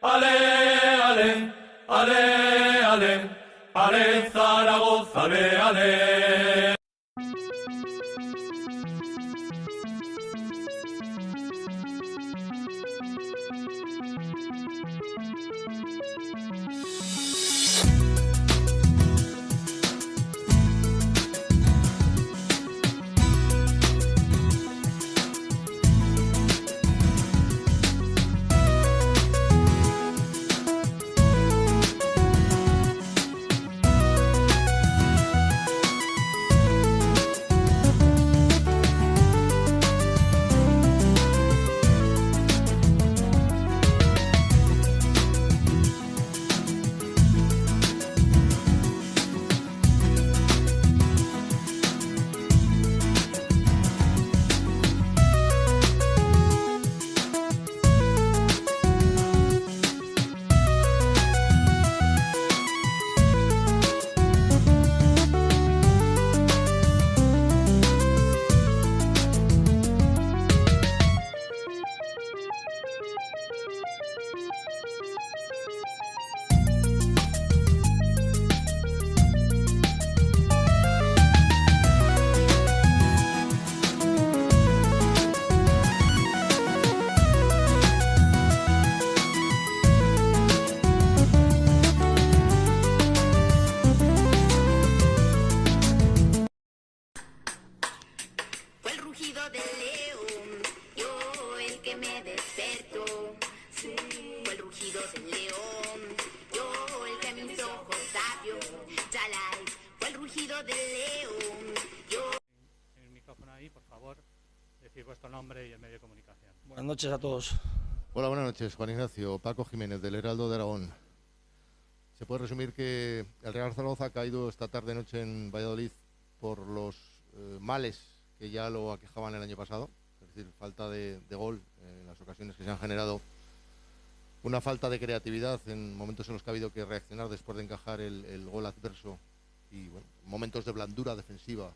Ale, ale, ale, ale, ale Zaragoza, ale, ale. Buenas noches a todos. Hola, buenas noches, Juan Ignacio. Paco Jiménez, del Heraldo de Aragón. Se puede resumir que el Real Zaragoza ha caído esta tarde-noche en Valladolid por los males que ya lo aquejaban el año pasado, es decir, falta de gol en las ocasiones que se han generado, una falta de creatividad en momentos en los que ha habido que reaccionar después de encajar el gol adverso y bueno, momentos de blandura defensiva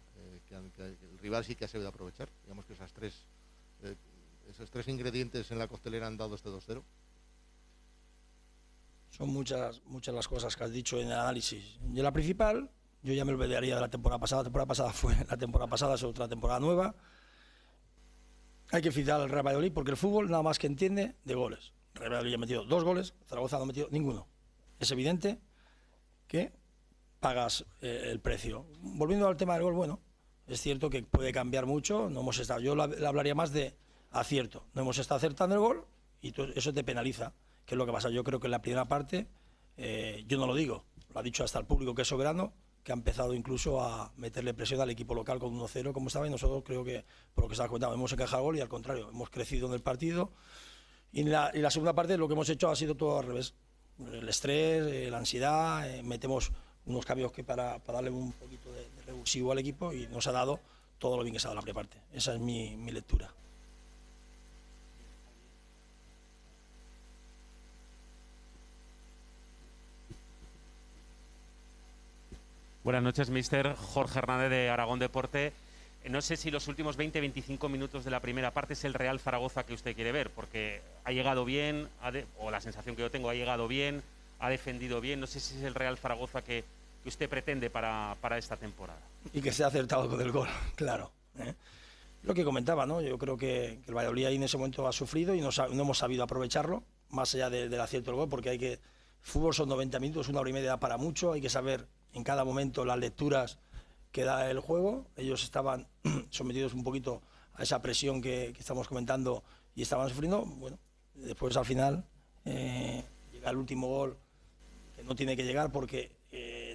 que el rival sí que ha sabido aprovechar. Digamos que esos tres ingredientes en la costelera han dado este 2-0. Son muchas las cosas que has dicho en el análisis. Y la principal, yo ya me olvidaría de la temporada pasada. La temporada pasada fue la temporada pasada, es otra temporada nueva. Hay que fijar al Real Valladolid porque el fútbol nada más que entiende de goles. El Real Valladolid ha metido 2 goles, Zaragoza no ha metido ninguno. Es evidente que pagas el precio. Volviendo al tema del gol, bueno, es cierto que puede cambiar mucho. No hemos estado, yo le hablaría más de acierto. No hemos estado acertando el gol y eso te penaliza. ¿Qué es lo que pasa? Yo creo que en la primera parte, yo no lo digo, lo ha dicho hasta el público que es soberano, que ha empezado incluso a meterle presión al equipo local con 1-0 como estaba, y nosotros creo que, por lo que se ha comentado, hemos encajado el gol y al contrario, hemos crecido en el partido. Y la segunda parte lo que hemos hecho ha sido todo al revés. El estrés, la ansiedad, metemos unos cambios que para darle un poquito de revulsivo al equipo y nos ha dado todo lo bien que se ha dado en la primera parte. Esa es mi lectura. Buenas noches, míster. Jorge Hernández, de Aragón Deporte. No sé si los últimos 20-25 minutos de la primera parte es el Real Zaragoza que usted quiere ver, porque ha llegado bien, o la sensación que yo tengo, ha llegado bien, ha defendido bien. No sé si es el Real Zaragoza que usted pretende para esta temporada. Y que se ha acertado con el gol, claro. Lo que comentaba, ¿no? Yo creo que el Valladolid ahí en ese momento ha sufrido y no hemos sabido aprovecharlo, más allá del acierto del gol, porque fútbol son 90 minutos, 1 hora y media para mucho, hay que saber en cada momento las lecturas que da el juego. Ellos estaban sometidos un poquito a esa presión que estamos comentando y estaban sufriendo. Bueno, después al final llega el último gol, que no tiene que llegar porque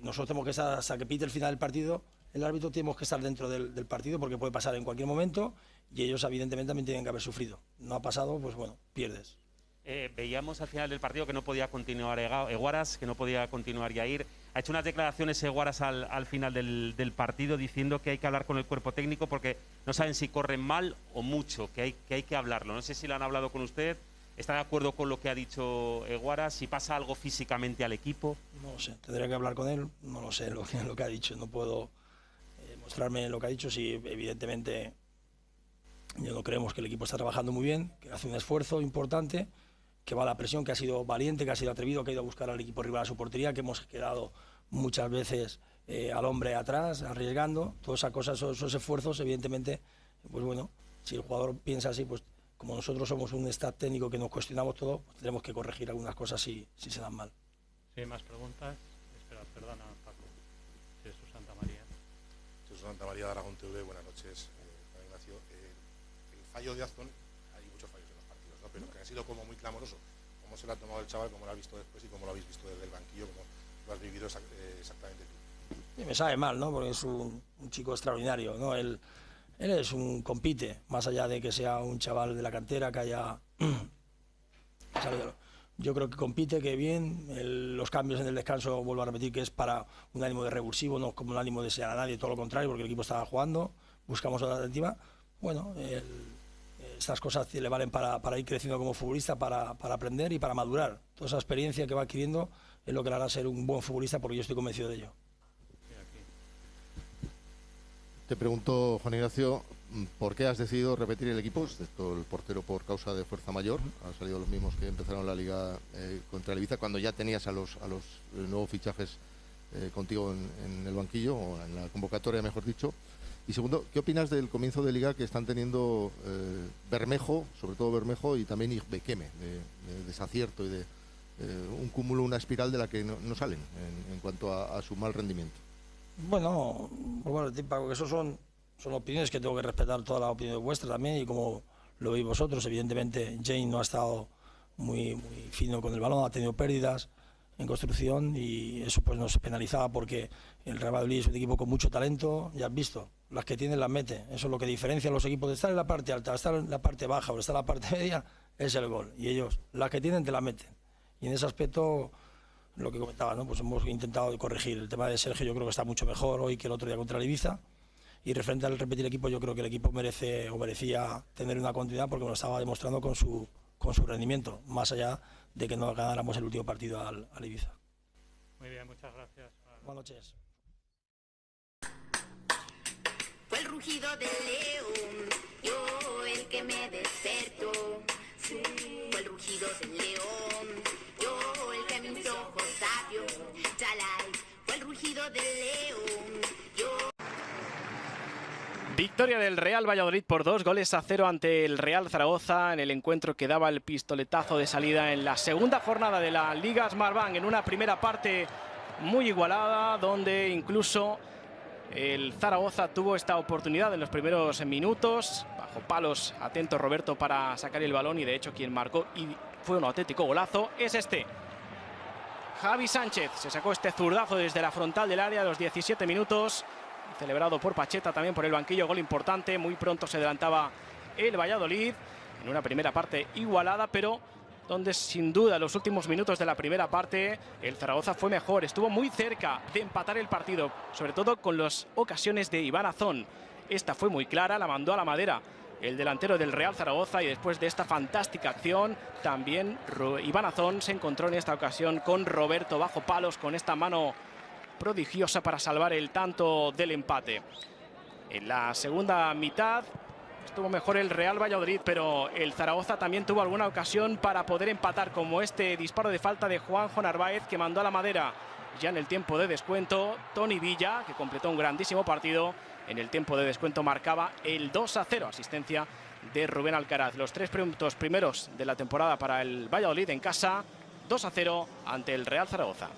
nosotros tenemos que estar hasta que pite el final del partido. El árbitro tenemos que estar dentro del partido porque puede pasar en cualquier momento y ellos evidentemente también tienen que haber sufrido. No ha pasado, pues bueno, pierdes. Veíamos al final del partido que no podía continuar Eguaras, que no podía continuar Yair. Ha hecho unas declaraciones Eguaras al final del partido diciendo que hay que hablar con el cuerpo técnico porque no saben si corren mal o mucho, que hay que hablarlo. No sé si lo han hablado con usted. ¿Está de acuerdo con lo que ha dicho Eguaras? ¿Si pasa algo físicamente al equipo? No lo sé, tendría que hablar con él. No lo sé lo que ha dicho. No puedo mostrarme lo que ha dicho. Si evidentemente yo no creemos que el equipo está trabajando muy bien, que hace un esfuerzo importante, que va a la presión, que ha sido valiente, que ha sido atrevido, que ha ido a buscar al equipo rival a su portería, que hemos quedado muchas veces al hombre atrás, arriesgando. Todas esas cosas, esos esfuerzos, evidentemente, pues bueno, si el jugador piensa así, pues como nosotros somos un staff técnico que nos cuestionamos todo, pues tenemos que corregir algunas cosas si se dan mal. Sí, más preguntas. Espera, perdona, Paco. Jesús Santa María. Jesús Santa María de Aragón TV, buenas noches, Juan Ignacio. El fallo de Azton, hay muchos fallos en los partidos, ¿no? Pero que ha sido como muy clamoroso. ¿Cómo se lo ha tomado el chaval, cómo lo ha visto después y cómo lo habéis visto desde el banquillo, cómo lo has vivido exactamente tú? Y me sabe mal, ¿no? Porque es un chico extraordinario, ¿no? Él es un compite, más allá de que sea un chaval de la cantera, que haya salido. Yo creo que compite, que bien, los cambios en el descanso, vuelvo a repetir, que es para un ánimo de revulsivo, no como un ánimo de desear a nadie, todo lo contrario, porque el equipo estaba jugando, buscamos otra alternativa. Bueno, estas cosas le valen para ir creciendo como futbolista, para aprender y para madurar. Toda esa experiencia que va adquiriendo es lo que le hará ser un buen futbolista, porque yo estoy convencido de ello. Te pregunto, Juan Ignacio, ¿por qué has decidido repetir el equipo? Excepto el portero por causa de fuerza mayor. Han salido los mismos que empezaron la liga contra el Ibiza, cuando ya tenías a los nuevos fichajes contigo en el banquillo, o en la convocatoria, mejor dicho. Y segundo, ¿qué opinas del comienzo de liga que están teniendo Bermejo, sobre todo Bermejo, y también Igbekeme, de desacierto y de un cúmulo, una espiral de la que no salen en cuanto a su mal rendimiento? Bueno, Paco, que eso son opiniones que tengo que respetar, todas las opiniones vuestras también, y como lo veis vosotros. Evidentemente Jane no ha estado muy fino con el balón, ha tenido pérdidas en construcción, y eso pues nos penalizaba, porque el Real Valladolid es un equipo con mucho talento. Ya has visto, las que tienen las mete. Eso es lo que diferencia a los equipos de estar en la parte alta, estar en la parte baja o estar en la parte media, es el gol, y ellos las que tienen te la meten. Y en ese aspecto, lo que comentaba, ¿no? Pues hemos intentado corregir. El tema de Sergio yo creo que está mucho mejor hoy que el otro día contra el Ibiza, y referente al repetir equipo, yo creo que el equipo merecía tener una continuidad, porque nos lo estaba demostrando con su rendimiento, más allá de que no ganáramos el último partido al Ibiza. Muy bien, muchas gracias. Buenas noches. Fue el rugido del león, yo el que me despertó. Fue el rugido del león, yo el que mis ojos abrió. Chalai, fue el rugido del león, yo. Victoria del Real Valladolid por 2-0 ante el Real Zaragoza en el encuentro que daba el pistoletazo de salida en la segunda jornada de la Liga Smartbank, en una primera parte muy igualada, donde incluso el Zaragoza tuvo esta oportunidad en los primeros minutos. Bajo palos, atento Roberto para sacar el balón, y de hecho quien marcó y fue un auténtico golazo es Javi Sánchez. Se sacó este zurdazo desde la frontal del área a los 17 minutos. Celebrado por Pacheta, también por el banquillo, gol importante. Muy pronto se adelantaba el Valladolid en una primera parte igualada, pero donde sin duda en los últimos minutos de la primera parte el Zaragoza fue mejor, estuvo muy cerca de empatar el partido, sobre todo con las ocasiones de Iván Azón. Esta fue muy clara, la mandó a la madera el delantero del Real Zaragoza, y después de esta fantástica acción también Iván Azón se encontró en esta ocasión con Roberto bajo palos, con esta mano prodigiosa para salvar el tanto del empate. En la segunda mitad estuvo mejor el Real Valladolid, pero el Zaragoza también tuvo alguna ocasión para poder empatar, como este disparo de falta de Juanjo Narváez, que mandó a la madera ya en el tiempo de descuento. Tony Villa, que completó un grandísimo partido, en el tiempo de descuento marcaba el 2-0, asistencia de Rubén Alcaraz. Los 3 puntos primeros de la temporada para el Valladolid en casa, 2-0 ante el Real Zaragoza.